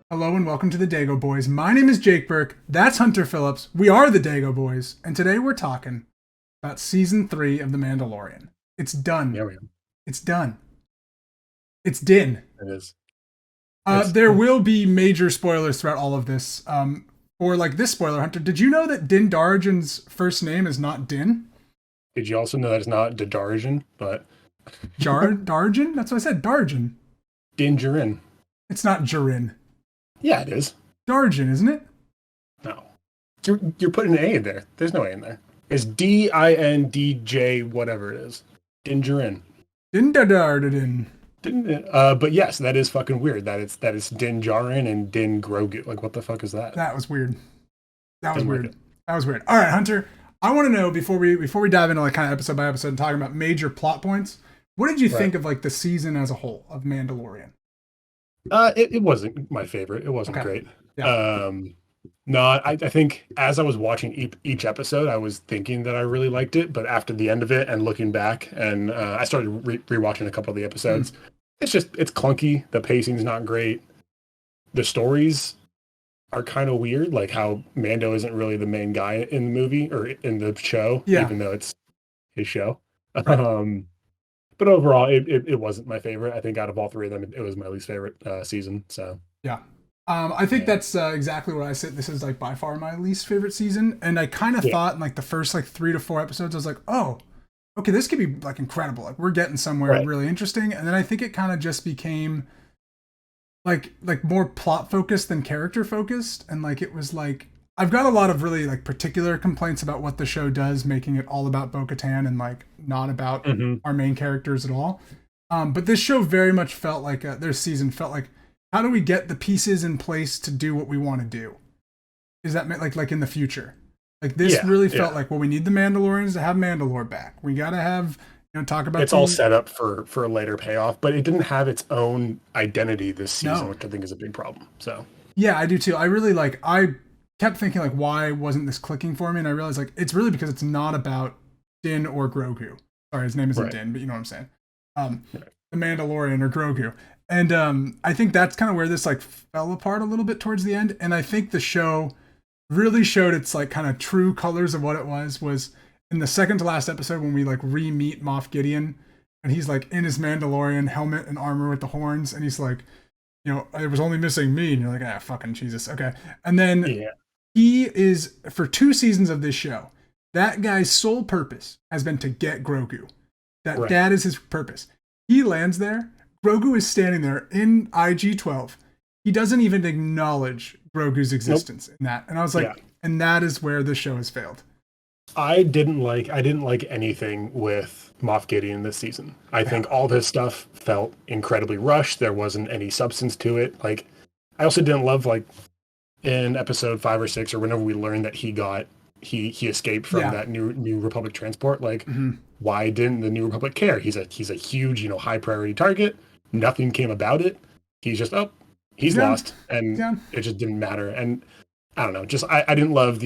Hello and welcome to the Dagoboys. My name is Jake Burke. That's Hunter Phillips. We are the Dagoboys, and today we're talking about season 3 of The Mandalorian. It's done. Yeah, we am. It's done. It's din. It is. It's There will be major spoilers throughout all of this. Or like this spoiler, Hunter. Did you know that Din Djarin's first name is not Din? Did you also know that it's not Dadarjan, but Darjin? That's what I said. Darjin. Din Djarin? It's not Djarin. Yeah, it is. Darjin, isn't it? No, you're putting an A in there. There's no A in there. It's Dindj, whatever it is. Din Djarin. Din Dardardin. But yes, that is fucking weird. That it's Din Djarin and Din Grogu. Like, what the fuck is that? That was weird. That was Didn't like weird. it. That was weird. All right, Hunter. I want to know before we dive into like kind of episode by episode and talking about major plot points. What did you think of like the season as a whole of Mandalorian? It wasn't my favorite. It wasn't great. Yeah. No, I think as I was watching each episode, I was thinking that I really liked it, but after the end of it and looking back, and I started rewatching a couple of the episodes, it's clunky. The pacing's not great. The stories are kind of weird, like how Mando isn't really the main guy in the movie or in the show, even though it's his show. Right. But overall, it wasn't my favorite. I think out of all three of them, it was my least favorite season. So Yeah. I think that's exactly what I said. This is like by far my least favorite season, and I kind of thought in like the first like 3 to 4 episodes, I was like, oh, okay, this could be like incredible. Like we're getting somewhere really interesting, and then I think it kind of just became like more plot focused than character focused, and like it was like I've got a lot of really like particular complaints about what the show does, making it all about Bo-Katan and like not about our main characters at all. But this show very much felt like their season felt like, how do we get the pieces in place to do what we want to do? Is that like in the future? Like this really felt like, well, we need the Mandalorians to have Mandalore back. We got to have, talk about it's all set up for a later payoff, but it didn't have its own identity this season, which I think is a big problem. So yeah, I do too. I kept thinking like, why wasn't this clicking for me? And I realized like it's really because it's not about Din or Grogu. Sorry, his name isn't Din, but you know what I'm saying. The Mandalorian or Grogu. And I think that's kind of where this like fell apart a little bit towards the end. And I think the show really showed its like kind of true colors of what it was in the second to last episode when we like re-meet Moff Gideon, and he's like in his Mandalorian helmet and armor with the horns, and he's like, it was only missing me, and you're like, ah, fucking Jesus, okay. And then he is, for 2 seasons of this show, that guy's sole purpose has been to get Grogu. That is his purpose. He lands there. Grogu is standing there in IG-12. He doesn't even acknowledge Grogu's existence in that. And I was like, and that is where the show has failed. I didn't like anything with Moff Gideon this season. I think all this stuff felt incredibly rushed. There wasn't any substance to it. Like, I also didn't love like in episode 5 or 6 or whenever we learned that he escaped from that new Republic transport. Like, why didn't the New Republic care? He's a huge, high priority target. Nothing came about it. He's just he's lost, and it just didn't matter. And I don't know, just I didn't love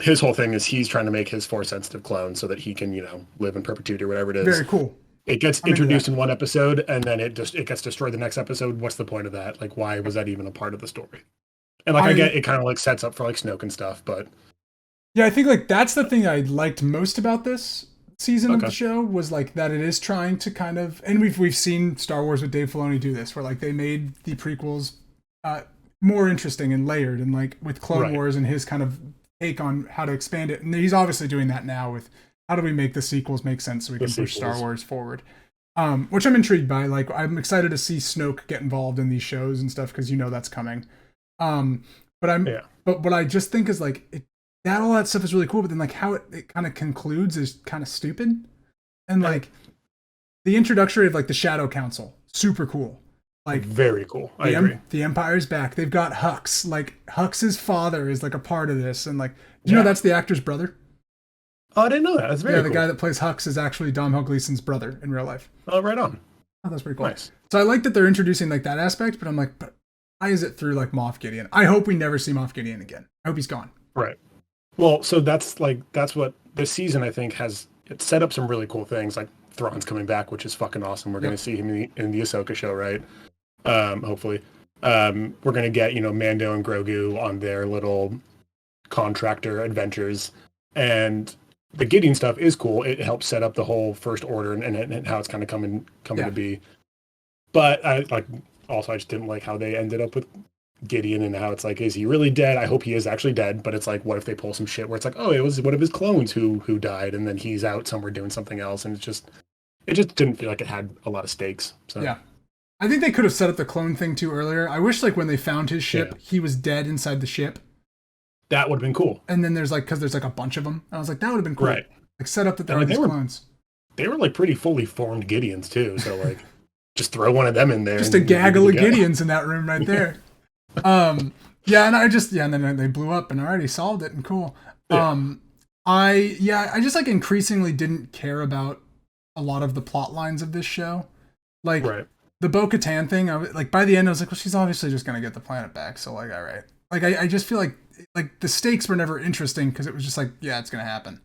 his whole thing is he's trying to make his Force sensitive clone so that he can live in perpetuity or whatever it is. Very cool. It gets introduced in one episode and then it gets destroyed the next episode. What's the point of that? Like, why was that even a part of the story? And like I get it kind of like sets up for like Snoke and stuff, but yeah, I think like that's the thing I liked most about this season of the show was like that it is trying to kind of, and we've seen Star Wars with Dave Filoni do this, where like they made the prequels more interesting and layered, and like with Clone Wars and his kind of take on how to expand it, and he's obviously doing that now with how do we make the sequels make sense so we can push Star Wars forward, which I'm intrigued by. Like I'm excited to see Snoke get involved in these shows and stuff because that's coming. But what I just think is like all that stuff is really cool, but then like how it kind of concludes is kind of stupid. And like the introductory of like the Shadow Council, super cool. Like very cool. I agree. The Empire's back. They've got Hux. Like Hux's father is like a part of this, and like you know that's the actor's brother. Oh, I didn't know that. That's very cool. The guy that plays Hux is actually Domhnall Gleeson's brother in real life. Oh, right on. Oh, that's pretty cool. Nice. So I like that they're introducing like that aspect, but I'm like, but why is it through like Moff Gideon? I hope we never see Moff Gideon again. I hope he's gone. Right. Well, so that's what this season I think it set up some really cool things. Like Thrawn's coming back, which is fucking awesome. We're going to see him in the Ahsoka show, right? Hopefully. we're gonna get Mando and Grogu on their little contractor adventures, and the Gideon stuff is cool. It helps set up the whole First Order and how it's kind of coming to be. But I just didn't like how they ended up with Gideon and how it's like, is he really dead? I hope he is actually dead, but it's like, what if they pull some shit where it's like, oh, it was one of his clones who died, and then he's out somewhere doing something else, and it just didn't feel like it had a lot of stakes. So yeah, I think they could have set up the clone thing too earlier. I wish when they found his ship, he was dead inside the ship. That would have been cool. And then there's because there's a bunch of them. And I was like, that would have been cool. Right. Set up that there are these clones. They were pretty fully formed Gideons too. So just throw one of them in there. Just a gaggle of Gideons in that room right there. Yeah, and and then they blew up and already solved it and cool. Yeah. I just increasingly didn't care about a lot of the plot lines of this show. The Bo-Katan thing, by the end I was like, well, she's obviously just gonna get the planet back, so all right. I just feel like the stakes were never interesting because it was just it's gonna happen.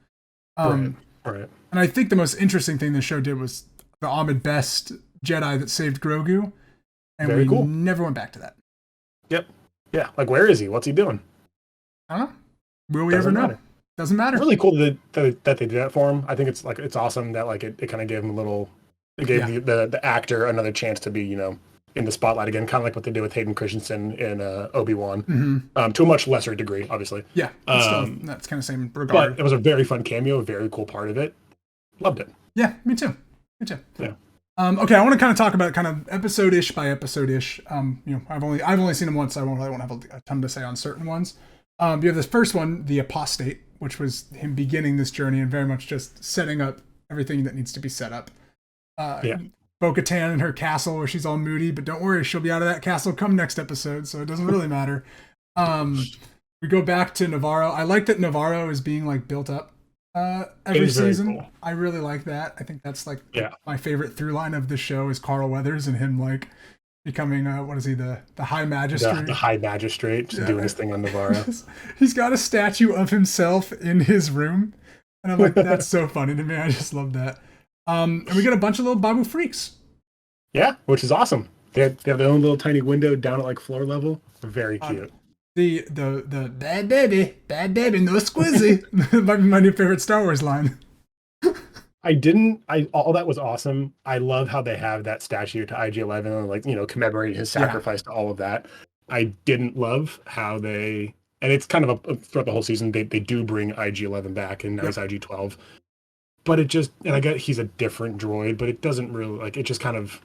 Right. And I think the most interesting thing the show did was the Ahmed Best Jedi that saved Grogu, and Very cool. Never went back to that. Yep. Yeah. Where is he? What's he doing? I don't know. Will we ever know? Doesn't matter. Really cool that they did that for him. I think it's awesome that it kind of gave him the actor another chance to be in the spotlight again, kind of like what they did with Hayden Christensen in Obi-Wan, to a much lesser degree, obviously. Yeah, that's kind of same regard. But it was a very fun cameo, a very cool part of it. Loved it. Yeah, me too. Yeah. Okay, I want to kind of talk about kind of episode-ish by episode-ish. I've only seen them once, so I won't have a ton to say on certain ones. You have this first one, The Apostate, which was him beginning this journey and very much just setting up everything that needs to be set up. Bo-Katan in her castle where she's all moody, but don't worry, she'll be out of that castle come next episode, so it doesn't really matter. We go back to Navarro. I like that Navarro is being built up every season. Cool. I really like that. I think that's my favorite through line of the show is Carl Weathers and him becoming what is he, the High Magistrate? The High Magistrate, just doing his thing on Navarro. He's got a statue of himself in his room, and I'm like, that's so funny to me. I just love that. And we get a bunch of little Babu freaks. Yeah, which is awesome. They have their own little tiny window down at floor level. Very cute. The bad baby, no squizzy. Might be my new favorite Star Wars line. All that was awesome. I love how they have that statue to IG-11 and commemorate his sacrifice to all of that. I didn't love how and it's kind of throughout the whole season, they do bring IG-11 back and now he's IG-12. But I get he's a different droid, but it doesn't really it just kind of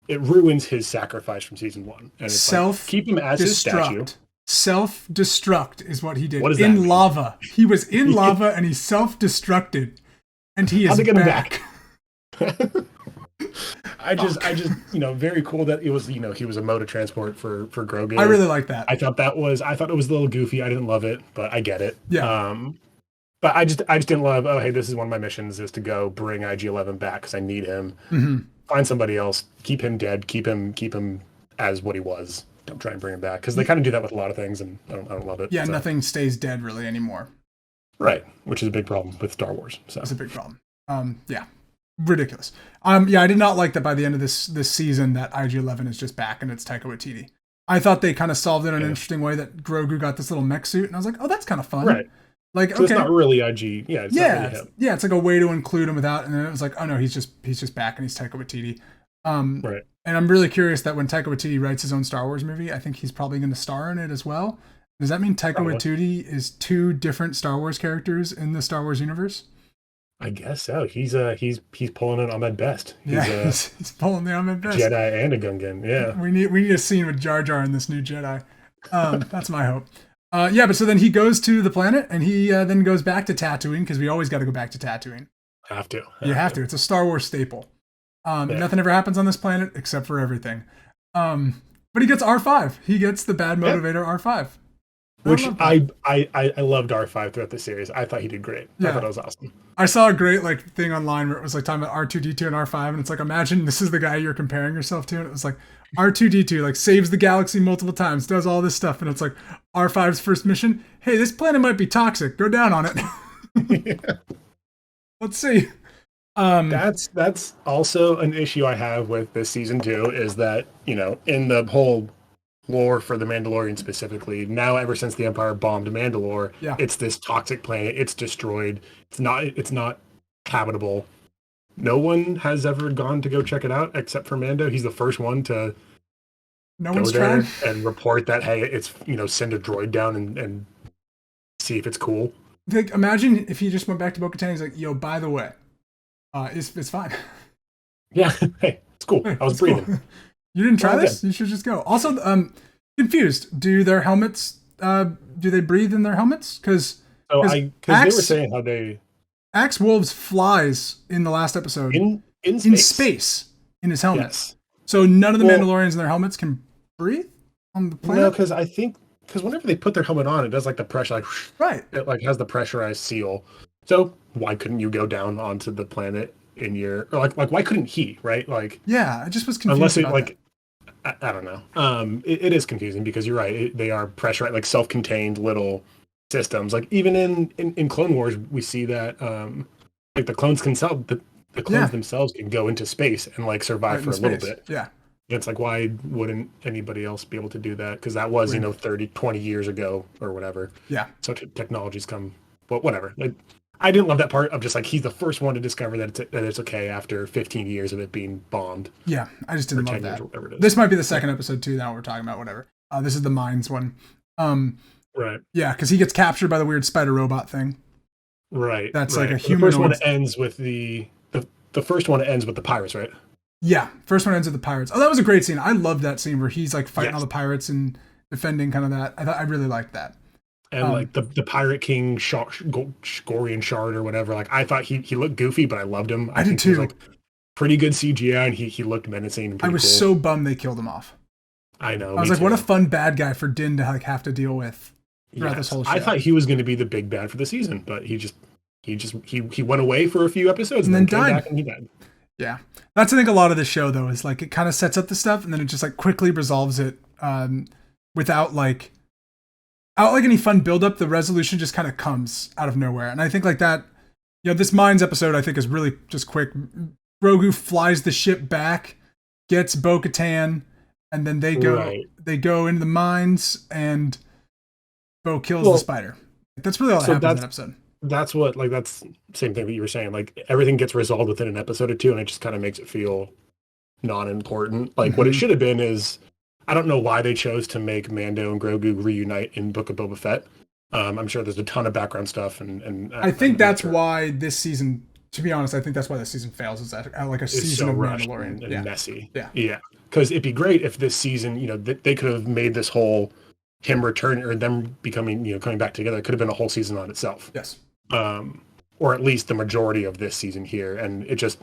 it ruins his sacrifice from season 1. And it's keep him as his statue. Self-destruct is what he did. What does that mean? Lava. He was in lava and he self-destructed, and he is back. I just very cool that it was he was a mode of transport for Grogu. I really like that. I thought it was a little goofy. I didn't love it, but I get it. Yeah. But I just didn't love, oh, hey, this is one of my missions is to go bring IG-11 back because I need him. Mm-hmm. Find somebody else. Keep him dead. Keep him as what he was. Don't try and bring him back. Because they kind of do that with a lot of things, and I don't love it. Yeah, so. Nothing stays dead really anymore. Right, which is a big problem with Star Wars. So. It's a big problem. Yeah. Ridiculous. I did not like that by the end of this season that IG-11 is just back and it's Taika Waititi. I thought they kind of solved it in an interesting way that Grogu got this little mech suit, and I was like, oh, that's kind of fun. Right. So okay. It's not really IG. Yeah, it's not really him. It's a way to include him without, and then it was like, oh no, he's just back and he's Taika Waititi. Right. And I'm really curious that when Taika Waititi writes his own Star Wars movie, I think he's probably going to star in it as well. Does that mean Taika Waititi is 2 different Star Wars characters in the Star Wars universe? I guess so. He's pulling an Ahmed Best. He's pulling the Ahmed Best. Jedi and a Gungan. Yeah. We need a scene with Jar Jar in this new Jedi. That's my hope. But so then he goes to the planet and he then goes back to Tatooine because we always got to go back to Tatooine. You have to. It's a Star Wars staple. Nothing ever happens on this planet except for everything. But he gets R5. He gets the bad motivator R5. Which I loved R5 throughout the series. I thought he did great. I thought it was awesome. I saw a great thing online where it was talking about R2D2 and R5, and it's imagine this is the guy you're comparing yourself to, and it was R2D2 saves the galaxy multiple times, does all this stuff, and it's R5's first mission. Hey, this planet might be toxic. Go down on it. Let's see. That's also an issue I have with this season 2 is that in the whole lore for the Mandalorian specifically. Now, ever since the Empire bombed Mandalore, it's this toxic planet. It's destroyed. It's not habitable. No one has ever gone to go check it out except for Mando. He's the first one to go there and report that, hey, it's, send a droid down and see if it's cool. Like, imagine if he just went back to Bo-Katan. He's like, yo, by the way, it's fine. Yeah, hey, it's cool. Hey, I was breathing. Cool. You didn't try this? You should just go. Also, confused. Do their helmets? Do they breathe in their helmets? Because they were saying how they Axe Wolves flies in the last episode in space in his helmet. Yes. So none of the Mandalorians in their helmets can breathe on the planet. No, because whenever they put their helmet on, it does like the pressure, right. It like has the pressurized seal. So why couldn't you go down onto the planet in your why couldn't he, right? Like, yeah, I just was confused. Unless it I don't know. It is confusing because you're right. They are pressurized, like self-contained little systems. Like even in Clone Wars, we see that like the clones themselves can go into space and like survive for a little bit. Yeah. It's like, why wouldn't anybody else be able to do that? Because that was 30, 20 years ago or whatever. Yeah. So technology's come, but whatever. I didn't love that part of just like he's the first one to discover that it's okay after 15 years of it being bombed. Yeah, I just didn't love that. This might be the second episode too. Now we're talking about whatever. This is the Mines one. Right. Yeah, because he gets captured by the weird spider robot thing. Right. That's like a human. The first one ends with the first one ends with the pirates, right? Yeah, first one ends with the pirates. Oh, that was a great scene. I loved that scene where he's like fighting all the pirates and defending kind of that. I really liked that. And like the Pirate King Gorian Shard or whatever, like I thought he looked goofy, but I loved him. I did too. He was, like pretty good CGI, and he looked menacing. And I was so bummed they killed him off. I know. I was like, what a fun bad guy for Din to like have to deal with throughout this whole show. I thought he was going to be the big bad for the season, but he went away for a few episodes and then died. Came back and he died. Yeah, that's I think a lot of the show though is like it kind of sets up the stuff and then it just like quickly resolves it without like any fun build up. The resolution just kind of comes out of nowhere, and I think like that. This Mines episode I think is really just quick. Grogu flies the ship back, gets Bo-Katan, and then they go into the mines and Bo kills the spider. That's really all that happens in that episode. That's that's the same thing that you were saying. Like everything gets resolved within an episode or two, and it just kind of makes it feel non-important. Like what it should have been is, I don't know why they chose to make Mando and Grogu reunite in Book of Boba Fett. I'm sure there's a ton of background stuff, and I think that's why this season. To be honest, I think that's why this season fails. Is that like a season of Mandalorian and messy? Yeah. Because it'd be great if this season, they could have made this whole him returning or them becoming, coming back together. It could have been a whole season on itself. Yes. Or at least the majority of this season here, and it just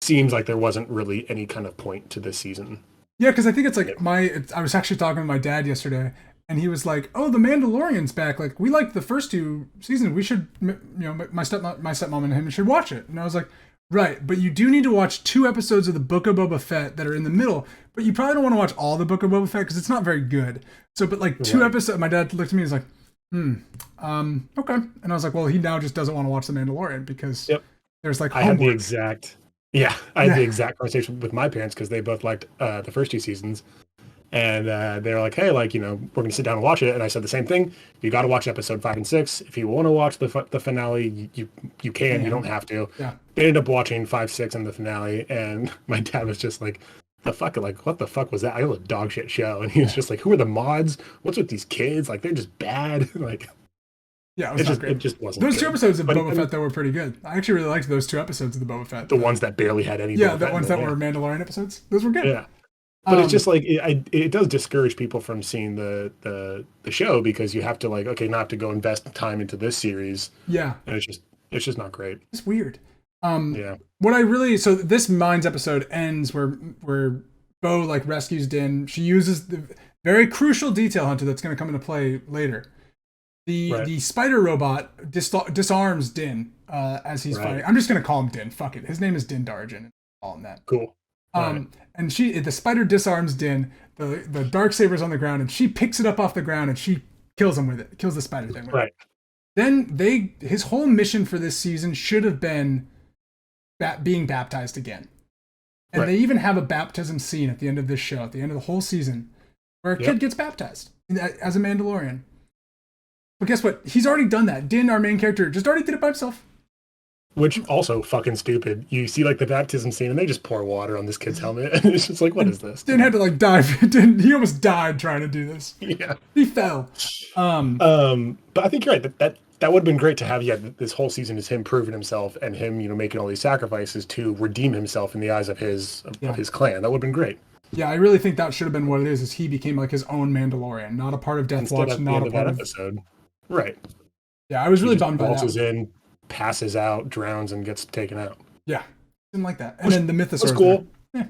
seems like there wasn't really any kind of point to this season. Yeah, because I think it's like I was actually talking to my dad yesterday, and he was like, "Oh, the Mandalorian's back. Like we liked the first two seasons. We should, my stepmom and him should watch it." And I was like, "Right, but you do need to watch 2 episodes of the Book of Boba Fett that are in the middle. But you probably don't want to watch all the Book of Boba Fett because it's not very good. So, but like 2 episodes." My dad looked at me and was like, okay. And I was like, well, he now just doesn't want to watch the Mandalorian because there's like homework. I had the exact conversation with my parents because they both liked the first 2 seasons. And they were like, hey, like, we're going to sit down and watch it. And I said the same thing. You got to watch episode 5 and 6. If you want to watch the finale, you can. Yeah. You don't have to. Yeah. They ended up watching 5, 6 and the finale. And my dad was just like, what the fuck was that? I was a dog shit show. And he was just like, who are the mods? What's with these kids? Like, they're just bad. Like, yeah, it just wasn't. Those 2 episodes of Boba Fett, though, were pretty good. I actually really liked those 2 episodes of the Boba Fett. The ones that barely had any. Yeah, the ones that were Mandalorian episodes. Those were good. Yeah. But it's just like it does discourage people from seeing the show because you have to like, okay, now I have to go invest time into this series. Yeah. And it's just not great. It's weird. Yeah. So this Mines episode ends where Bo like rescues Din. She uses the very crucial detail hunter that's going to come into play later. The spider robot disarms Din as he's fighting. I'm just going to call him Din. Fuck it. His name is Din Djarin. Call him that. Cool. And the spider disarms Din. The Darksaber's on the ground, and she picks it up off the ground, and she kills him with it. Kills the spider thing with it. Then his whole mission for this season should have been being baptized again. And they even have a baptism scene at the end of this show, at the end of the whole season, where a kid gets baptized as a Mandalorian. But guess what? He's already done that. Din, our main character, just already did it by himself. Which also fucking stupid. You see like the baptism scene and they just pour water on this kid's helmet and it's just like, what is this? Din had to like dive. He almost died trying to do this. Yeah. He fell. But I think you're right. That would have been great to have. Yeah, this whole season is him proving himself and him, making all these sacrifices to redeem himself in the eyes of his clan. That would have been great. Yeah, I really think that should have been what it is he became like his own Mandalorian, not a part of Death Watch, not a part of episode. Right. Yeah, I was really bummed by that. Pulses in, passes out, drowns, and gets taken out. Yeah, didn't like that. And then the Mythosaur was cool. Yeah.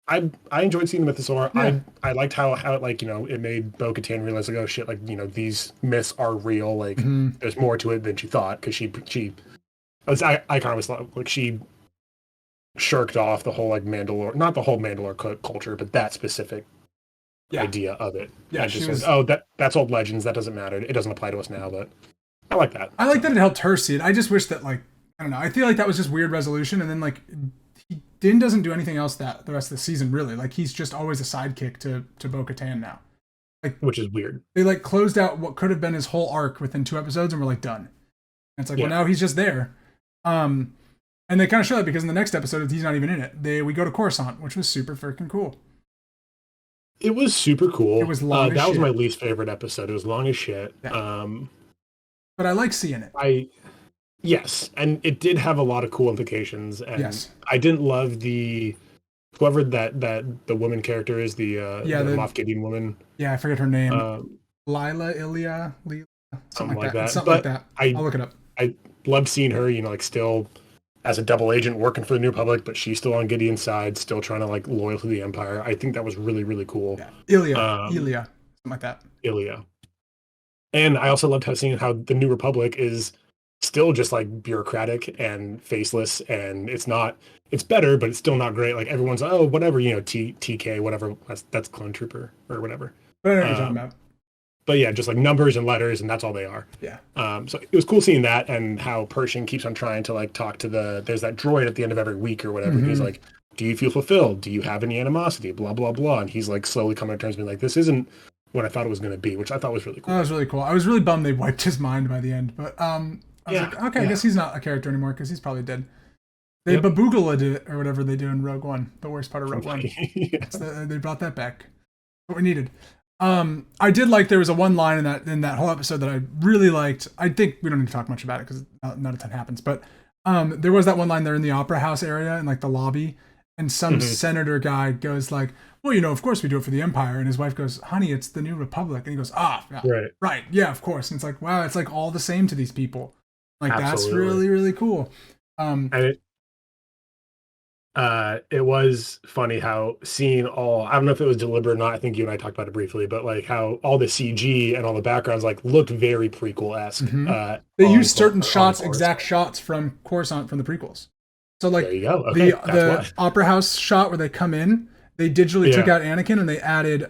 I enjoyed seeing the Mythosaur. Yeah. I liked how it like it made Bo-Katan realize like, oh shit, like these myths are real. Like there's more to it than she thought, because I kind of was like she shirked off the whole like Mandalore, not the whole Mandalore culture, but that specific idea of it. Yeah, she just said, that's old legends. That doesn't matter. It doesn't apply to us now, but I like that. I like that it helped her see it. I just wish that like, I don't know. I feel like that was just weird resolution. And then like Din doesn't do anything else that the rest of the season really. Like he's just always a sidekick to Bo-Katan now. Like, which is weird. They like closed out what could have been his whole arc within 2 episodes and we're like done. And it's like, well now he's just there. And they kind of show that because in the next episode he's not even in it. We go to Coruscant, which was super freaking cool. It was super cool. It was long as that shit. was my least favorite episode. It was long as shit. Yeah. But I like seeing it. Yes, and it did have a lot of cool implications. And yes. I didn't love whoever that the woman character is, the Moff Gideon woman. Yeah, I forget her name. Leela, something like that. Something like that. I'll look it up. I loved seeing her, like still as a double agent working for the New Republic, but she's still on Gideon's side, still trying to like loyal to the Empire. I think that was really, really cool. Yeah. Ilia, something like that. Ilia. And I also loved seeing how the New Republic is still just like bureaucratic and faceless, and it's better, but it's still not great. Like everyone's whatever, TK, whatever. That's Clone Trooper or whatever. But I know what you're talking about. But yeah, just like numbers and letters, and that's all they are. Yeah. So it was cool seeing that, and how Pershing keeps on trying to like talk to there's that droid at the end of every week or whatever. Mm-hmm. He's like, do you feel fulfilled? Do you have any animosity? Blah, blah, blah. And he's like slowly coming to terms being like, this isn't what I thought it was going to be, which I thought was really cool. That was really cool. I was really bummed they wiped his mind by the end, but I was like, okay, I guess he's not a character anymore because he's probably dead. They Babugala did it, or whatever they do in Rogue One, the worst part of Rogue One. They brought that back. What we needed. I did like there was a one line in that whole episode that I really liked. I think we don't need to talk much about it because not a ton happens, but there was that one line there in the Opera House area in like the lobby, and some senator guy goes like, well, of course we do it for the Empire, and his wife goes, honey, it's the New Republic, and he goes, right, yeah, of course. And it's like, wow, it's like all the same to these people. Like Absolutely. That's really, really cool. And it was funny how seeing I don't know if it was deliberate or not, I think you and I talked about it briefly, but like how all the CG and all the backgrounds like looked very prequel-esque. Mm-hmm. They used certain shots, exact shots from Coruscant from the prequels. So like there you go. Okay, the Opera House shot where they come in, they digitally took out Anakin and they added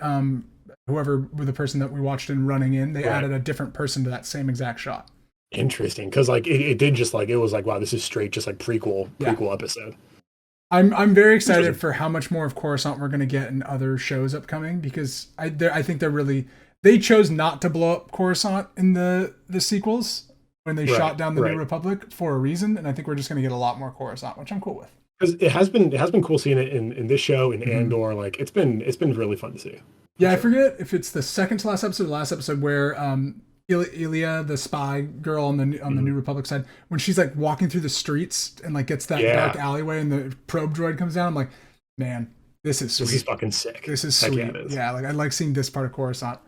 whoever were the person that we watched in running in, they added a different person to that same exact shot. Interesting, because like it did just like, it was like, wow, this is straight just like prequel episode. I'm very excited for how much more of Coruscant we're going to get in other shows upcoming, because I think they chose not to blow up Coruscant in the sequels when they shot down the New Republic for a reason, and I think we're just going to get a lot more Coruscant, which I'm cool with. Because it has been cool seeing it in this show in Andor. Like it's been really fun to see. Yeah, I forget if it's the second to last episode or last episode where Ilia, the spy girl on the New Republic side, when she's like walking through the streets and like gets that dark alleyway and the probe droid comes down, I'm like, man, this is sweet. This is fucking sick. This is sweet. Yeah, like I like seeing this part of Coruscant.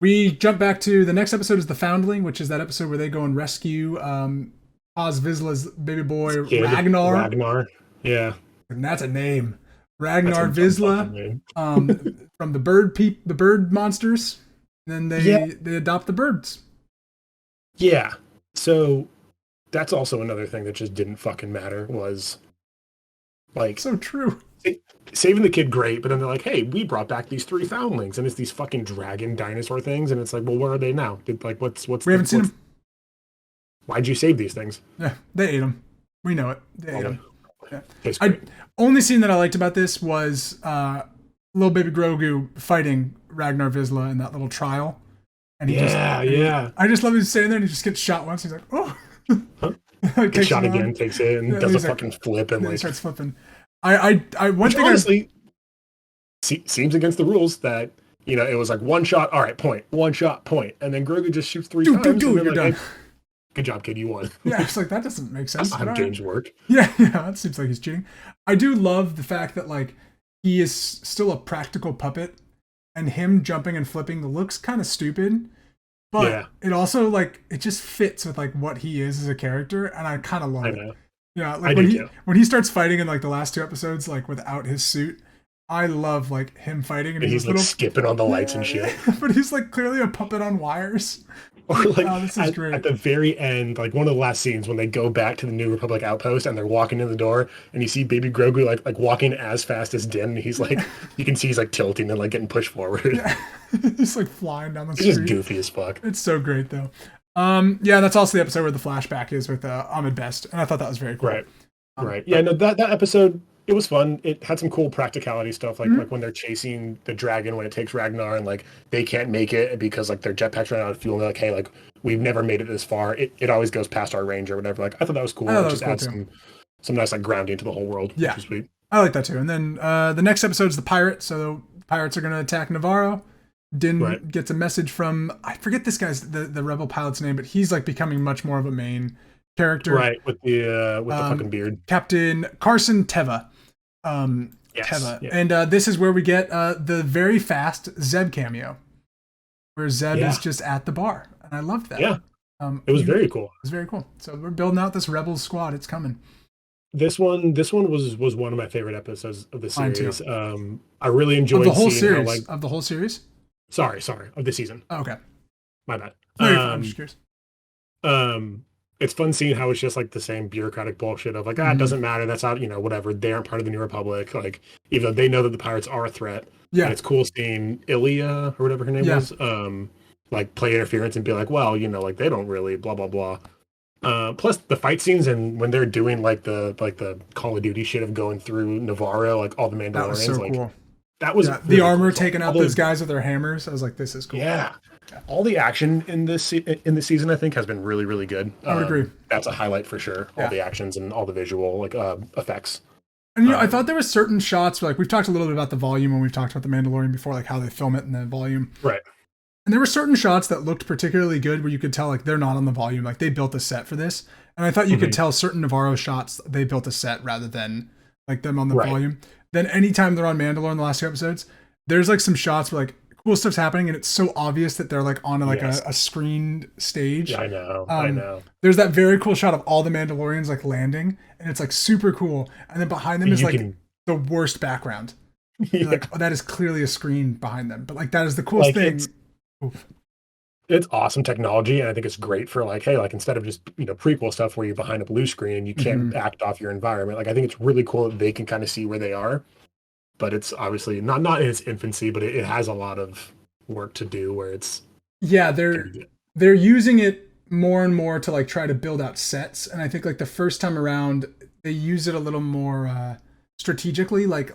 We jump back to the next episode is The Foundling, which is that episode where they go and rescue Oz Vizsla's baby boy Ragnar. Ragnar, yeah, and that's a name. Ragnar Vizsla, from the bird monsters. And then they adopt the birds. Yeah. So that's also another thing that just didn't fucking matter, was like, so true. Saving the kid, great, but then they're like, hey, we brought back these 3 foundlings, and it's these fucking dragon dinosaur things, and it's like, well, where are they now? What's we haven't seen them. Why'd you save these things? Yeah, they ate them. We know it. They ate them. Yeah. Only scene that I liked about this was little baby Grogu fighting Ragnar Vizsla in that little trial. And I just love him standing there and he just gets shot once. He's like, oh. Huh? Like, Gets shot again, takes it, and does a fucking flip, and he starts flipping. One thing honestly seems against the rules that it was like one shot, all right, point, one shot, point, and then Grogu just shoots three times. You're like, done. Hey, good job, kid, you won. Yeah, it's like that doesn't make sense. That's how games work. Yeah, that seems like he's cheating. I do love the fact that like he is still a practical puppet, and him jumping and flipping looks kind of stupid. But it also like it just fits with like what he is as a character, and I kind of love it. Yeah, like when he starts fighting in like the last 2 episodes, like without his suit, I love like him fighting, and he's like skipping on the lights and shit. But he's like clearly a puppet on wires. Or like at the very end, like one of the last scenes when they go back to the New Republic outpost and they're walking in the door, and you see Baby Grogu like walking as fast as Din, and he's like, you can see he's like tilting and like getting pushed forward. Yeah. He's like flying down the street. It's just goofy as fuck. It's so great though. Yeah, that's also the episode where the flashback is with Ahmed Best, and I thought that was very cool. Right. Yeah, no, that episode, it was fun. It had some cool practicality stuff, like when they're chasing the dragon when it takes Ragnar, and like they can't make it because like their jetpacks run out of fuel, and they're like, hey, like we've never made it this far. It always goes past our range or whatever. Like I thought that was cool. It just adds some nice like grounding to the whole world. Yeah, which was sweet. I like that too. And then the next episode is the pirate. So the pirates are going to attack Navarro. Din gets a message from, I forget this guy's the rebel pilot's name, but he's like becoming much more of a main character. Right, with the fucking beard. Captain Carson Teva. Teva. Yeah. And this is where we get the very fast Zeb cameo, where Zeb is just at the bar, and I loved that. Yeah, it was very cool. It was very cool. So we're building out this Rebels squad. It's coming. This one was one of my favorite episodes of the series. I really enjoyed of the whole seeing series. How, like, of the whole series. Sorry, of the season. Oh, okay, my bad. I'm just curious. It's fun seeing how it's just like the same bureaucratic bullshit of like, it doesn't matter. That's not, whatever. They aren't part of the New Republic. Like, even though they know that the pirates are a threat. Yeah. And it's cool seeing Ilya or whatever her name was, like play interference and be like, well, like they don't really blah, blah, blah. Plus the fight scenes and when they're doing like the Call of Duty shit of going through Navarro, like all the Mandalorians, that was so cool. That was really the armor cool. Taking out those guys with their hammers. I was like, this is cool. Yeah. All the action in this season, I think, has been really, really good. I would agree. That's a highlight for sure. All the actions and all the visual like effects. And I thought there were certain shots where, like, we've talked a little bit about the volume when we've talked about the Mandalorian before, like how they film it in the volume. Right. And there were certain shots that looked particularly good where you could tell like they're not on the volume, like they built a set for this. And I thought you could tell certain Navarro shots they built a set rather than like them on the volume. Then anytime they're on Mandalore in the last 2 episodes, there's like some shots where like cool stuff's happening and it's so obvious that they're like on like a screened stage. Yeah, I know. There's that very cool shot of all the Mandalorians like landing and it's like super cool. And then behind them is like the worst background. You're like, oh, that is clearly a screen behind them. But like that is the coolest thing. It's awesome technology, and I think it's great for like, hey, like instead of just prequel stuff where you're behind a blue screen and you can't act off your environment. Like I think it's really cool that they can kind of see where they are. But it's obviously not in its infancy, but it has a lot of work to do where it's they're using it more and more to like try to build out sets. And I think like the first time around they use it a little more strategically, like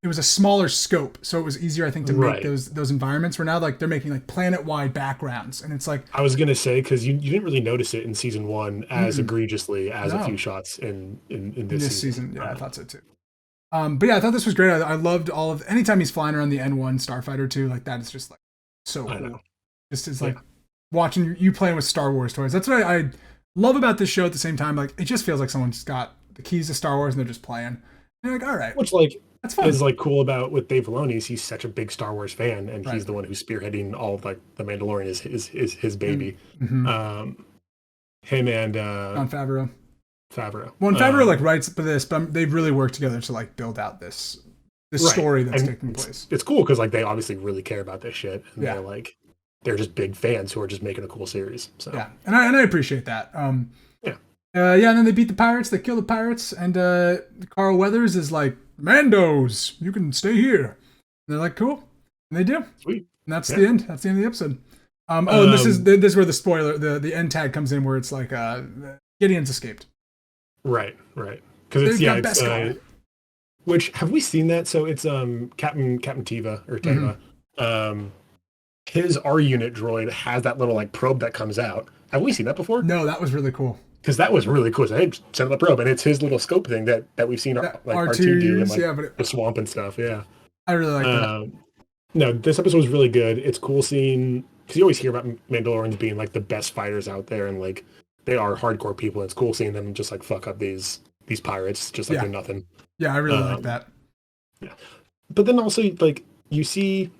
it was a smaller scope, so it was easier I think to make those environments. Where now like they're making like planet-wide backgrounds, and it's like I was gonna say because you didn't really notice it in season 1 as egregiously as a few shots in this season. Yeah, I thought so too. But yeah, I thought this was great. I loved all of anytime he's flying around the N1 Starfighter too. Like that is just like so cool. Just is like watching you playing with Star Wars toys. That's what I love about this show. At the same time, like it just feels like someone's got the keys to Star Wars and they're just playing. And you're like, all right, which like that's fun. Is like cool about with Dave Filoni. He's such a big Star Wars fan, and he's the one who's spearheading all of, like the Mandalorian is his baby. Him and Jon Favreau. Well, Favreau like writes for this, but they've really worked together to like build out this story that's taking place. It's cool because like they obviously really care about this shit, and they're just big fans who are just making a cool series. So yeah, and I appreciate that. And then they beat the pirates. They kill the pirates, and Carl Weathers is like, "Mandos, you can stay here." And they're like, "Cool," and they do. Sweet. And that's the end. That's the end of the episode. And this is where the spoiler, the end tag comes in, where it's like Gideon's escaped. Right. Because it's Which have we seen that? So it's Captain Tiva or Hmm. Teva. Um, his R unit droid has that little like probe that comes out. Have we seen that before? No, that was really cool. Because that was really cool. So, hey, send the probe, and it's his little scope thing that we've seen That like R2 RT do in use, like yeah, but the swamp and stuff. Yeah. I really like that. Um, no, this episode was really good. It's cool seeing because you always hear about Mandalorians being like the best fighters out there, and like they are hardcore people. It's cool seeing them just like fuck up these pirates just like Yeah, they're nothing. yeah, I really like Um, that. yeah, but then also like you see,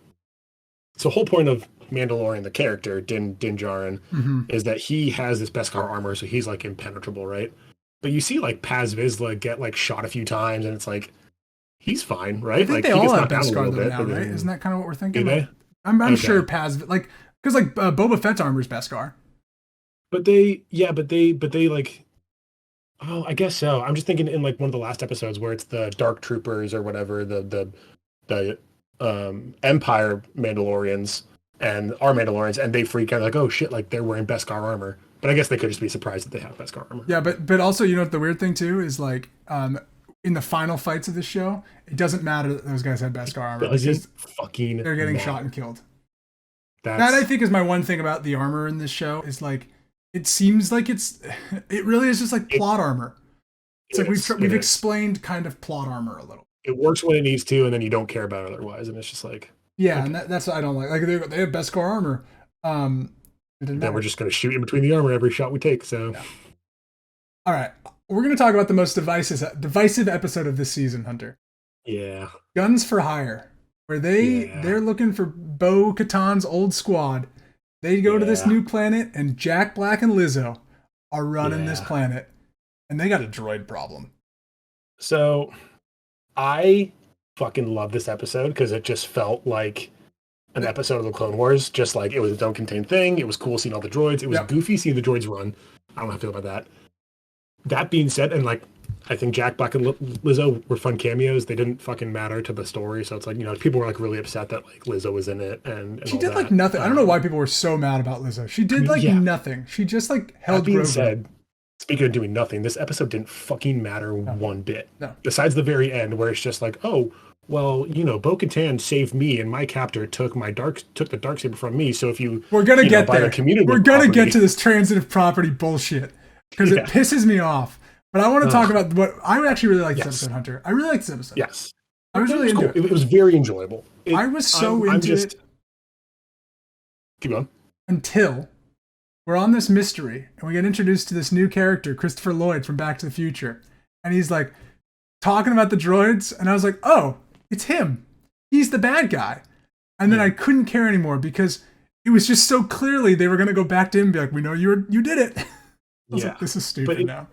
so the whole point of Mandalorian, the character Din Djarin, Hmm. is that he has this Beskar armor, so he's like impenetrable, right? But you see like Paz Vizsla get like shot a few times, and it's like he's fine, I right? think Like they he all gets have knocked down a Beskar little though bit, now, but right? Isn't then that kind of what we're do thinking? Like, they? I'm sure Okay. Paz, like, because like Boba Fett's armor is Beskar. But they, yeah, but they like, oh, I guess so. I'm just thinking in like one of the last episodes where it's the Dark Troopers or whatever, the Empire Mandalorians and our Mandalorians, and they freak out like, oh shit, like they're wearing Beskar armor. But I guess they could just be surprised that they have Beskar armor. Yeah, but also, you know what the weird thing too is like, in the final fights of this show, it doesn't matter that those guys have Beskar armor Doesn't because fucking they're getting shot and matter. killed. That I That's think is my one thing about the armor in this show is like, it seems like it really is just like it. plot armor. It's like It is. we've It is. explained kind of plot armor a little. It works when it needs to, and then you don't care about it otherwise, and it's just like, Yeah, and okay. that's what I don't like. Like they have Beskar armor. It didn't Then we're matter. just gonna shoot in between the armor every shot we take. So Yeah. All right, we're gonna talk about the most divisive episode of this season, Hunter. yeah, Guns for Hire, where yeah, they're looking for Bo Katan's old squad. They go to this yeah, new planet, and Jack Black and Lizzo are running this yeah. planet, and they got a droid problem. So I fucking love this episode because it just felt like an episode of the Clone Wars. Just like it was its own contained thing. It was cool seeing all the droids. It was Yep. goofy seeing the droids run. I don't know how I feel about that. That being said, and like I think Jack Black and Lizzo were fun cameos. They didn't fucking matter to the story. So it's like, people were like really upset that like Lizzo was in it and She all did like that. nothing. I don't know why people were so mad about Lizzo. She I did mean, like yeah. nothing. She just like That held being Grogu. said, speaking of doing nothing, this episode didn't fucking matter No, one bit. no. Besides the very end where it's just like, oh, well, Bo-Katan saved me and my captor took the dark saber from me. So if you, We're gonna get buy the there. community We're gonna get property, to this transitive property bullshit because it yeah, pisses me off. But I want to talk ugh, about what I actually really like this yes, episode, Hunter. I really like this episode. yes, I was it really was into cool. it. It was very enjoyable. I was so I'm into just it keep going. until we're on this mystery and we get introduced to this new character, Christopher Lloyd from Back to the Future. And he's like talking about the droids. And I was like, oh, it's him. He's the bad guy. And then Yeah, I couldn't care anymore because it was just so clearly they were going to go back to him and be like, we know you did it. I was yeah, like, this is but stupid now.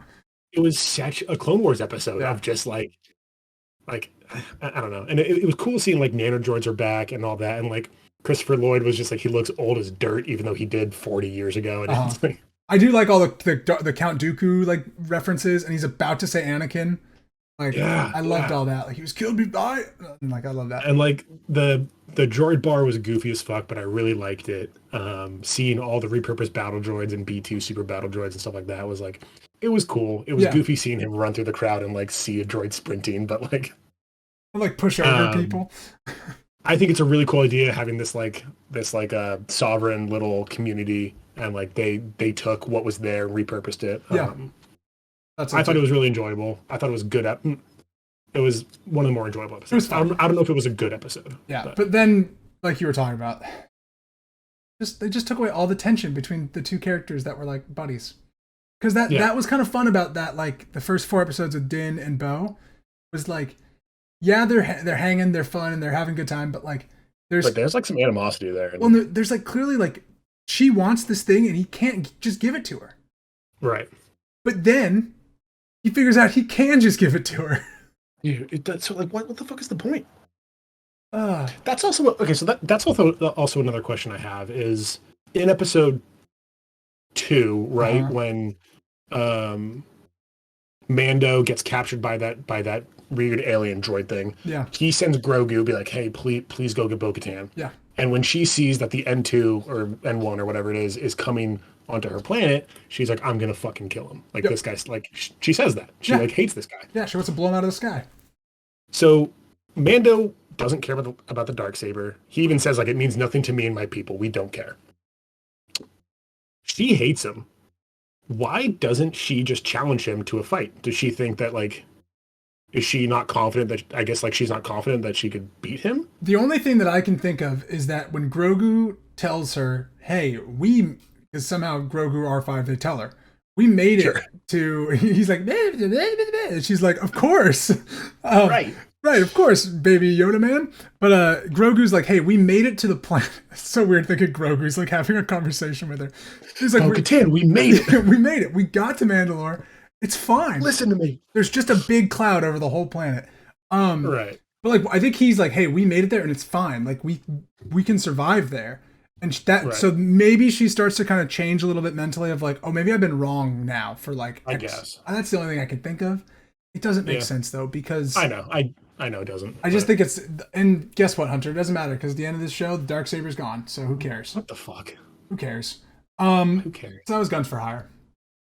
it was such a Clone Wars episode Yeah. of just like I don't know, and it was cool seeing like nano droids are back and all that, and like Christopher Lloyd was just like he looks old as dirt, even though he did 40 years ago, and Uh-huh. it's like I do like all the Count Dooku like references, and he's about to say Anakin. Like yeah, I loved yeah, all that. Like he was killed by, and like I love that. and like the droid bar was goofy as fuck, but I really liked it. Seeing all the repurposed battle droids and B2 super battle droids and stuff like that was like it was cool. It was Yeah, goofy seeing him run through the crowd and like see a droid sprinting, but like or, like push over um people. I think it's a really cool idea having this sovereign little community and like they took what was there and repurposed it. Yeah, that's I it thought too. it was really enjoyable. I thought it was good. It was one of the more enjoyable It was episodes. fun. I don't know if it was a good episode, Yeah, but but then like you were talking about, they just took away all the tension between the two characters that were like buddies. Because yeah, that was kind of fun about that. Like the first four episodes of Din and Bo was like, yeah, they're hanging, they're fun, and they're having a good time. But like, but there's there's like some animosity there. well, And, there's like clearly like she wants this thing and he can't just give it to her. right. But then he figures out he can just give it to her. Yeah, so like what the fuck is the point? Uh, That's also okay. So that's also another question I have is in episode 2, right uh-huh. when um Mando gets captured by that weird alien droid thing. Yeah, He sends Grogu be like, "Hey, please go get Bo-Katan." yeah, And when she sees that the N2 or N1 or whatever it is coming onto her planet, she's like, "I'm gonna fucking kill him." Like yep, this guy's like she says that she yeah, like hates this guy. yeah. She wants to blow him out of the sky. So Mando doesn't care about the Darksaber. He even says like it means nothing to me and my people. We don't care. She hates him. Why doesn't she just challenge him to a fight? Does she think that like is she not confident that I guess like she's not confident that she could beat him? The only thing that I can think of is that when Grogu tells her, "Hey, because somehow Grogu R5 they tell her we made it to," he's like, and she's like, "Of course, Right. Right, of course, baby Yoda man." But Grogu's like, "Hey, we made it to the planet." It's so weird thinking Grogu's like having a conversation with her. He's like, Bo-Katan, we made it. We made it. We got to Mandalore. It's fine. Listen to me. There's just a big cloud over the whole planet." Right. But like, I think he's like, "Hey, we made it there, and it's fine. Like, we can survive there." And that, so maybe she starts to kind of change a little bit mentally of like, "Oh, maybe I've been wrong now for like." I guess That's the only thing I can think of. It doesn't make sense though, because I know, I know it doesn't. I just think it's, and guess what, Hunter? It doesn't matter because at the end of this show, the Darksaber's gone. So who cares? What the fuck? Who cares? Who cares? So that was guns for hire.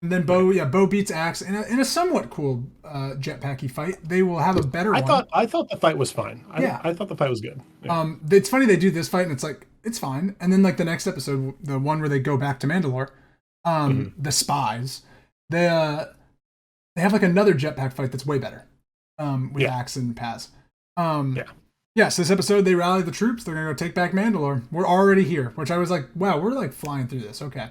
And then Bo beats Axe in a somewhat cool jetpacky fight. They will have a better one. I thought the fight was fine. I thought the fight was good. Yeah. It's funny they do this fight and it's like it's fine. And then like the next episode, the one where they go back to Mandalore, the spies, they have like another jetpack fight that's way better. With Axe and Paz. So this episode they rally the troops. They're gonna go take back Mandalore. We're already here, which I was like, wow, we're like flying through this. Okay.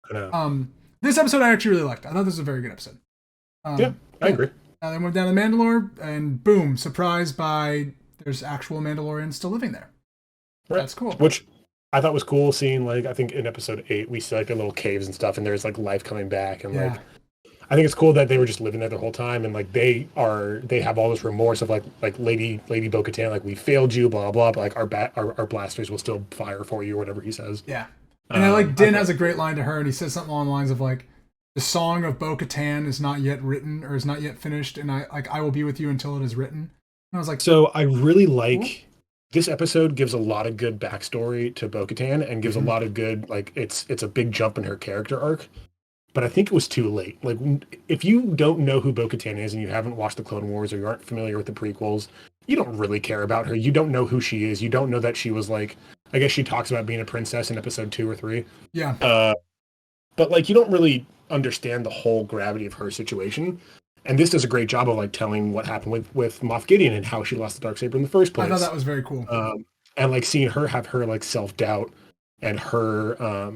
I know. This episode I actually really liked. I thought this was a very good episode. I agree. They went down to Mandalore, and boom, surprised by there's actual Mandalorians still living there. Right. That's cool. Which I thought was cool seeing, like, I think in episode 8 we see like the little caves and stuff, and there's like life coming back, and like I think it's cool that they were just living there the whole time, and like they have all this remorse of like Lady Bo-Katan, like we failed you, blah blah, but like our blasters will still fire for you, or whatever he says. Yeah. And I like Din has a great line to her, and he says something along the lines of like, "The song of Bo-Katan is not yet written or is not yet finished, and I will be with you until it is written." And I was like, so I really like this episode. Gives a lot of good backstory to Bo-Katan and gives a lot of good, like it's a big jump in her character arc. But I think it was too late. Like if you don't know who Bo-Katan is and you haven't watched the Clone Wars or you aren't familiar with the prequels, you don't really care about her. You don't know who she is. You don't know that she was like, I guess she talks about being a princess in episode 2 or 3. Yeah. But like you don't really understand the whole gravity of her situation. And this does a great job of like telling what happened with Moff Gideon and how she lost the Darksaber in the first place. I thought that was very cool. And like seeing her have her like self-doubt and her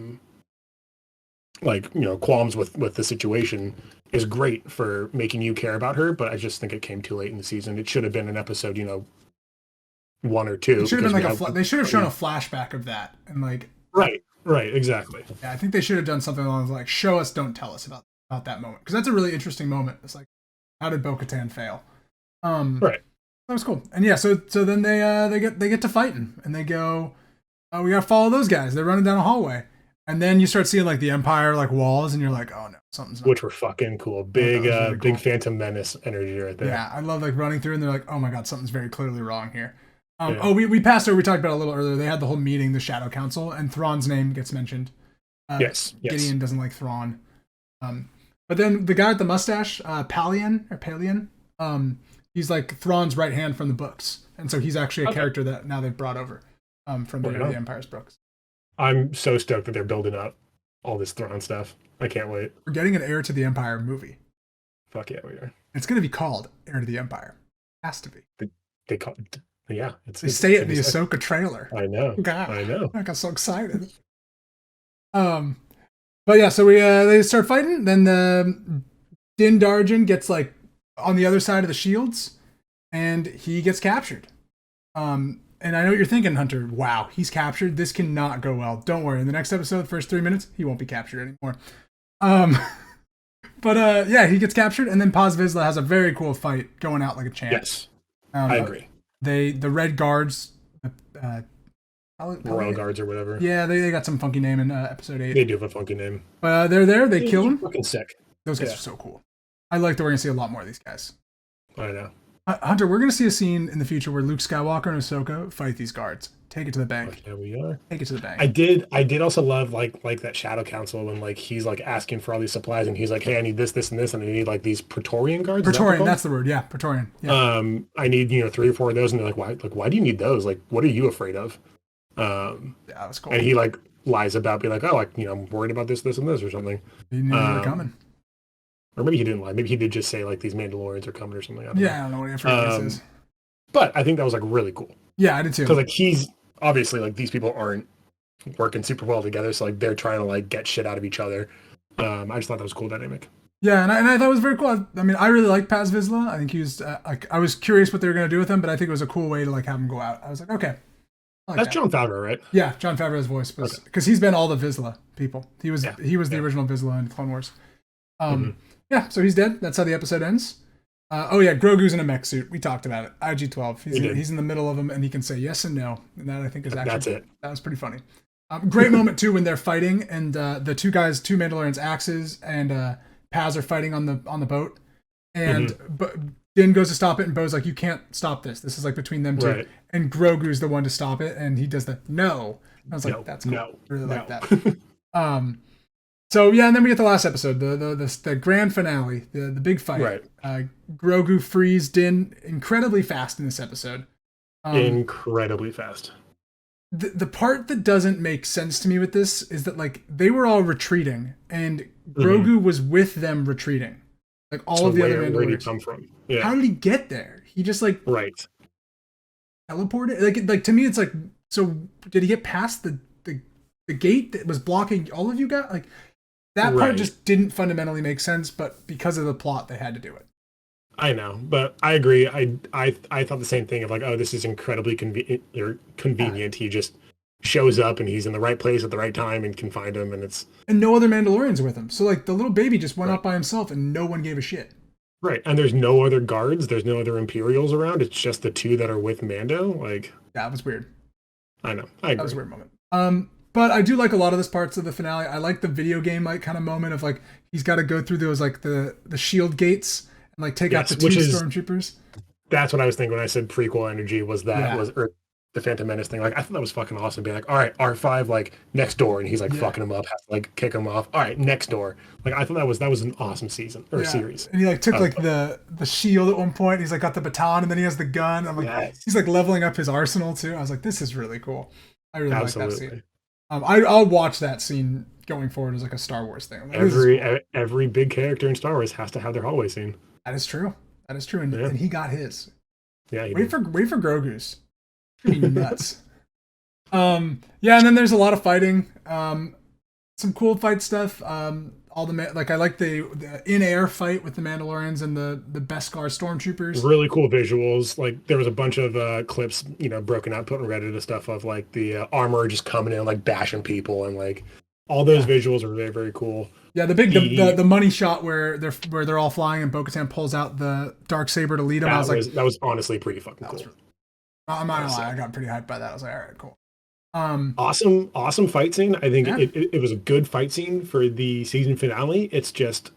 like, you know, qualms with the situation is great for making you care about her, but I just think it came too late in the season. It should have been an episode, you know, 1 or 2. It should have been like they should have shown a flashback of that and like Right, exactly. Yeah, I think they should have done something along like show us, don't tell us about that moment, because that's a really interesting moment. It's like, how did Bo-Katan fail? Right. That was cool. And yeah, so then they get to fighting and they go, oh, we gotta follow those guys. They're running down a hallway. And then you start seeing like the Empire like walls, and you're like, oh no, something's not. Which were fucking cool. Big, really cool. Big Phantom Menace energy right there. Yeah, I love like running through, and they're like, oh my god, something's very clearly wrong here. Oh, we passed over. We talked about it a little earlier. They had the whole meeting, the Shadow Council, and Thrawn's name gets mentioned. Yes. Gideon doesn't like Thrawn. But then the guy with the mustache, Palian, he's like Thrawn's right hand from the books, and so he's actually a character that now they've brought over from the Empire's books. I'm so stoked that they're building up all this Thrawn stuff. I can't wait. We're getting an Heir to the Empire movie. Fuck yeah, we are. It's going to be called Heir to the Empire. Has to be. They call it, yeah. They say it in the Ahsoka trailer. I know. God, I know. I got so excited. But yeah, so they start fighting. Then the Din Djarin gets like on the other side of the shields, and he gets captured. And I know what you're thinking, Hunter. Wow, he's captured. This cannot go well. Don't worry. In the next episode, the first 3 minutes, he won't be captured anymore. But yeah, he gets captured, and then Paz Vizsla has a very cool fight going out like a champ. Yes, I agree. The Red Guards, Royal Guards or whatever. Yeah, they got some funky name in episode 8. They do have a funky name. But they're there. They kill him. Fucking sick. Those guys are so cool. I like that we're gonna see a lot more of these guys. I know. Hunter, we're gonna see a scene in the future where Luke Skywalker and Ahsoka fight these guards. Take it to the bank. There we are. Take it to the bank. I did also love like that Shadow Council when like he's like asking for all these supplies and he's like, hey, I need this, and this, and I need like these Praetorian guards. Praetorian, that's the word. Yeah, Praetorian. Yeah. I need 3 or 4 of those, and they're like, why? Like, why do you need those? Like, what are you afraid of? Yeah, that was cool. And he like lies about being like, oh, like I'm worried about this, and this, or something. He knew they were coming. Or maybe he didn't lie. Maybe he did just say like these Mandalorians are coming or something. I don't know what this is. But I think that was like really cool. Yeah, I did too. Because like he's obviously like these people aren't working super well together, so like they're trying to like get shit out of each other. I just thought that was a cool dynamic. Yeah, and I thought it was very cool. I mean, I really like Paz Vizsla. I think he was like, I was curious what they were gonna do with him, but I think it was a cool way to like have him go out. I was like, okay. That's Jon Favreau, right? Yeah, Jon Favreau's voice, because he's been all the Vizsla people. He was the original Vizsla in Clone Wars. Yeah, so he's dead. That's how the episode ends. Grogu's in a mech suit. We talked about it. IG-12. He's in the middle of them, and he can say yes and no. And that I think is actually that's it. That was pretty funny. Great moment too when they're fighting, and the two Mandalorians' axes, and Paz are fighting on the boat, and Din goes to stop it, and Bo's like, "You can't stop this. This is like between them two." Right. And Grogu's the one to stop it, and he does the no. I was like, "That's cool." No, I really like that. So yeah, and then we get the last episode, the grand finale, the big fight. Right. Grogu frees Din incredibly fast in this episode. Incredibly fast. The part that doesn't make sense to me with this is that like they were all retreating, and Grogu was with them retreating, like all of the other Mandalorians. Where did he come from? Yeah. How did he get there? He just like teleported. Like to me, it's like, so did he get past the gate that was blocking all of you guys? Like that part just didn't fundamentally make sense, but because of the plot, they had to do it. I know, but I agree. I thought the same thing of like, oh, this is incredibly convenient. He just shows up and he's in the right place at the right time and can find him, and no other Mandalorians with him. So like the little baby just went out by himself and no one gave a shit. Right, and there's no other guards. There's no other Imperials around. It's just the two that are with Mando. Like that was weird. I know. I agree. That was a weird moment. But I do like a lot of this parts of the finale. I like the video game like kind of moment of like he's got to go through those like the shield gates and like take out the two stormtroopers. That's what I was thinking when I said prequel energy was or the Phantom Menace thing. Like I thought that was fucking awesome. Being like, all right, R5 like next door, and he's like fucking him up, has to like kick him off. All right, next door. Like I thought that was an awesome season or series. And he like took like the shield at one point. He's like got the baton, and then he has the gun. I'm like, he's like leveling up his arsenal too. I was like, this is really cool. I really like that scene. I'll watch that scene going forward as like a Star Wars thing. Like, every big character in Star Wars has to have their hallway scene. That is true, and he got his. Yeah. Wait for Grogu's. Pretty nuts. And then there's a lot of fighting. Some cool fight stuff. All the I like the in-air fight with the Mandalorians and the Beskar stormtroopers. Really cool visuals. Like there was a bunch of clips, broken out, put on Reddit and stuff of like the armor just coming in, like bashing people, and like all those visuals are very, very cool. Yeah, the money shot where they're all flying and Bo-Katan pulls out the Darksaber to lead them. That was honestly pretty fucking cool. I'm not gonna lie, I got pretty hyped by that. I was like, all right, cool. Awesome fight scene. I think it was a good fight scene for the season finale. It's just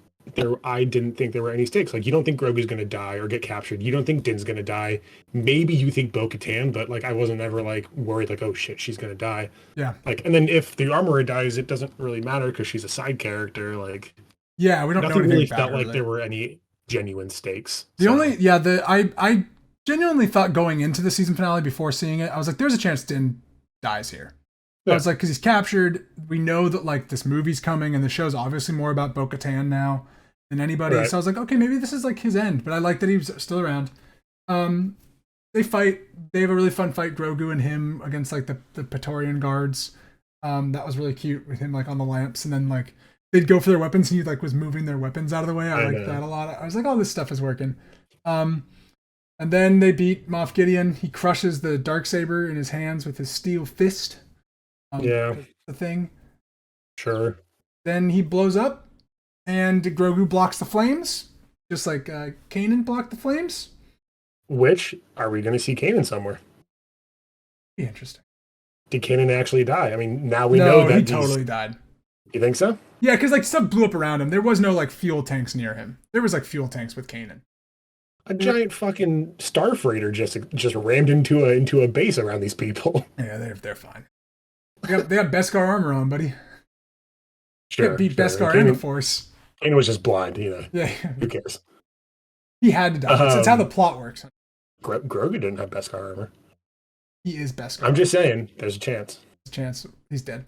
I didn't think there were any stakes. Like you don't think Grogu's gonna die or get captured. You don't think Din's gonna die. Maybe you think Bo-Katan, but like I wasn't ever like worried like, oh shit, she's gonna die. Yeah. Like and then if the armorer dies, it doesn't really matter because she's a side character. Like we don't know anything really about felt her, like there were any genuine stakes. I genuinely thought going into the season finale before seeing it, I was like, there's a chance Din dies here. I was like, because he's captured. We know that like this movie's coming, and the show's obviously more about Bo-Katan now than anybody. Right. So I was like, okay, maybe this is like his end. But I like that he's still around. They fight. They have a really fun fight, Grogu and him against like the Praetorian guards. That was really cute with him like on the lamps, and then like they'd go for their weapons, and he like was moving their weapons out of the way. I liked that a lot. I was like, oh, this stuff is working. And then they beat Moff Gideon. He crushes the Darksaber in his hands with his steel fist. The thing. Sure. Then he blows up, and Grogu blocks the flames, just like Kanan blocked the flames. Which, are we going to see Kanan somewhere? Be interesting. Did Kanan actually die? I mean, now we know that he totally died. You think so? Yeah, because like stuff blew up around him. There was no like fuel tanks near him. There was like fuel tanks with Kanan. A giant fucking star freighter just rammed into a base around these people. Yeah, they're fine. They got Beskar armor on, buddy. Sure, Beat sure. Beskar and the Force. Kanan was just blind, Yeah. Who cares? He had to die. It's how the plot works. Grogu didn't have Beskar armor. He is Beskar. I'm just saying, there's a chance. He's dead.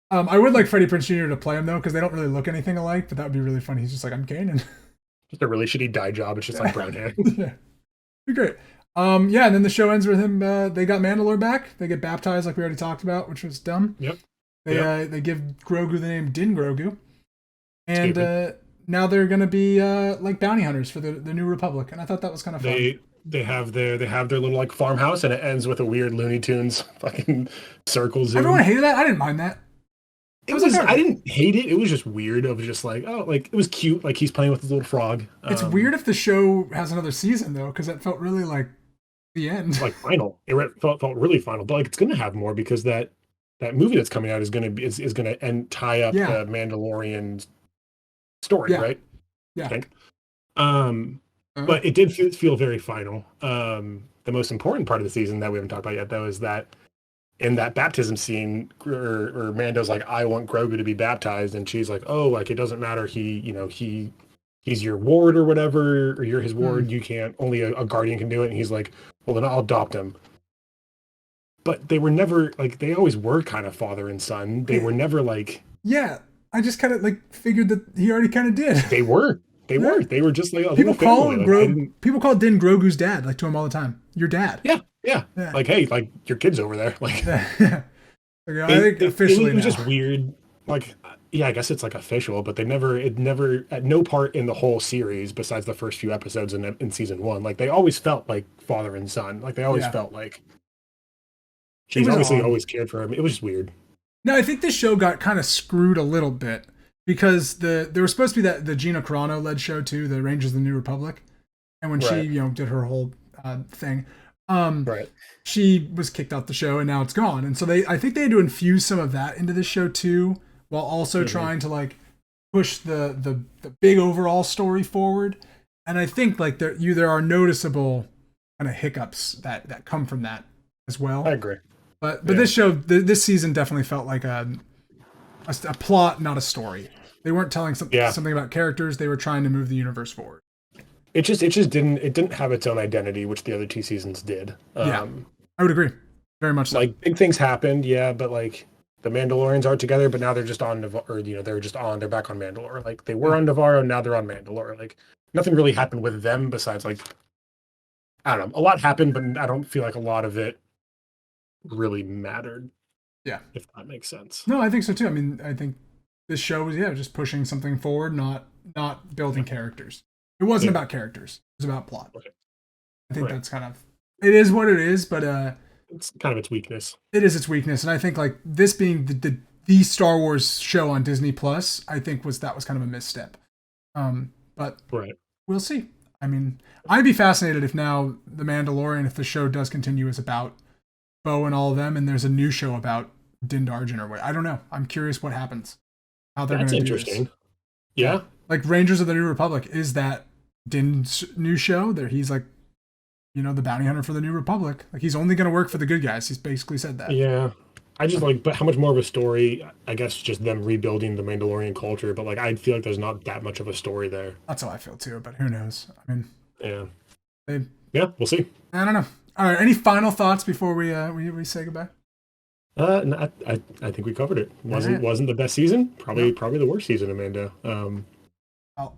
I would like Freddie Prinze Jr. to play him though, because they don't really look anything alike. But that would be really funny. He's just like, I'm Kanan. Just a really shitty dye job. It's just like brown hair. Yeah, be great. Yeah, and then the show ends with him. They got Mandalore back. They get baptized, like we already talked about, which was dumb. Yep. They give Grogu the name Din Grogu, and now they're gonna be like bounty hunters for the New Republic, and I thought that was kind of fun. They have their little like farmhouse, and it ends with a weird Looney Tunes fucking circle zoom. Everyone hated that. I didn't mind that. I didn't hate it. It was just weird. It was just like, oh, like it was cute. Like he's playing with his little frog. It's weird if the show has another season though, because it felt really like the end. Like final. It felt really final. But like it's gonna have more because that movie that's coming out is gonna tie up the Mandalorian story, right? Yeah. I think. But it did feel very final. The most important part of the season that we haven't talked about yet, though, is that in that baptism scene, or Mando's like, I want Grogu to be baptized, and she's like, oh, like it doesn't matter. He's your ward or whatever, or you're his ward. You can't. Only a guardian can do it. And he's like, well, then I'll adopt him. But they were never like they always were kind of father and son. They were never like. Yeah, I just kind of like figured that he already kind of did. They were. They were just like a people little family. People call Din Grogu's dad, like to him all the time. Your dad. Yeah. Like, hey, like your kid's over there. Like, I think officially it was just weird. Like, yeah, I guess it's like official, but it never at no part in the whole series besides the first few episodes in season 1. Like, they always felt like father and son. Like, they always felt like she's obviously always cared for him. It was just weird. No, I think this show got kind of screwed a little bit. Because there was supposed to be the Gina Carano led show too, the Rangers of the New Republic, and when she did her whole thing, she was kicked off the show and now it's gone. And so I think they had to infuse some of that into this show too, while also trying to like push the big overall story forward. And I think like there are noticeable kind of hiccups that come from that as well. I agree. But this show this season definitely felt like a plot, not a story. They weren't telling something about characters. They were trying to move the universe forward. It just didn't have its own identity, which the other 2 seasons did. I would agree. Very much so. Like big things happened, but like the Mandalorians are together, but now they're just on they're back on Mandalore. Like they were on Navarro, now they're on Mandalore. Like nothing really happened with them besides like I don't know. A lot happened, but I don't feel like a lot of it really mattered. Yeah. If that makes sense. No, I think so too. I mean, I think this show was just pushing something forward, not building characters. It wasn't about characters. It was about plot. Okay. I think that's kind of it is what it is, but it's kind of its weakness. It is its weakness, and I think like this being the Star Wars show on Disney Plus, I think that was kind of a misstep. But we'll see. I mean, I'd be fascinated if now the Mandalorian, if the show does continue, is about Bo and all of them, and there's a new show about Din Djarin or what. I don't know. I'm curious what happens. How they're going to do this. That's interesting. Yeah. Like Rangers of the New Republic, is that Din's new show? There, he's like, the bounty hunter for the New Republic. Like he's only going to work for the good guys. He's basically said that. Yeah. I just like, but how much more of a story? I guess just them rebuilding the Mandalorian culture. But like, I feel like there's not that much of a story there. That's how I feel too. But who knows? I mean, we'll see. I don't know. All right. Any final thoughts before we say goodbye? No, I think we covered it. Wasn't the best season. Probably the worst season, Amanda.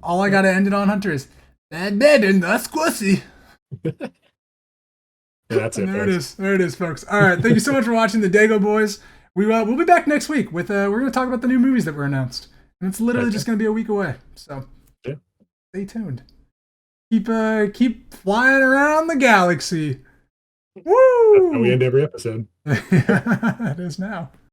All I got to end it on, Hunter, is that dead and that's squishy. That's it. There it is. There it is, folks. All right. Thank you so much for watching the Dagoboys. We'll be back next week with we're going to talk about the new movies that were announced, and it's literally just going to be a week away. So stay tuned. Keep flying around the galaxy. Woo! That's how we end every episode. It is now.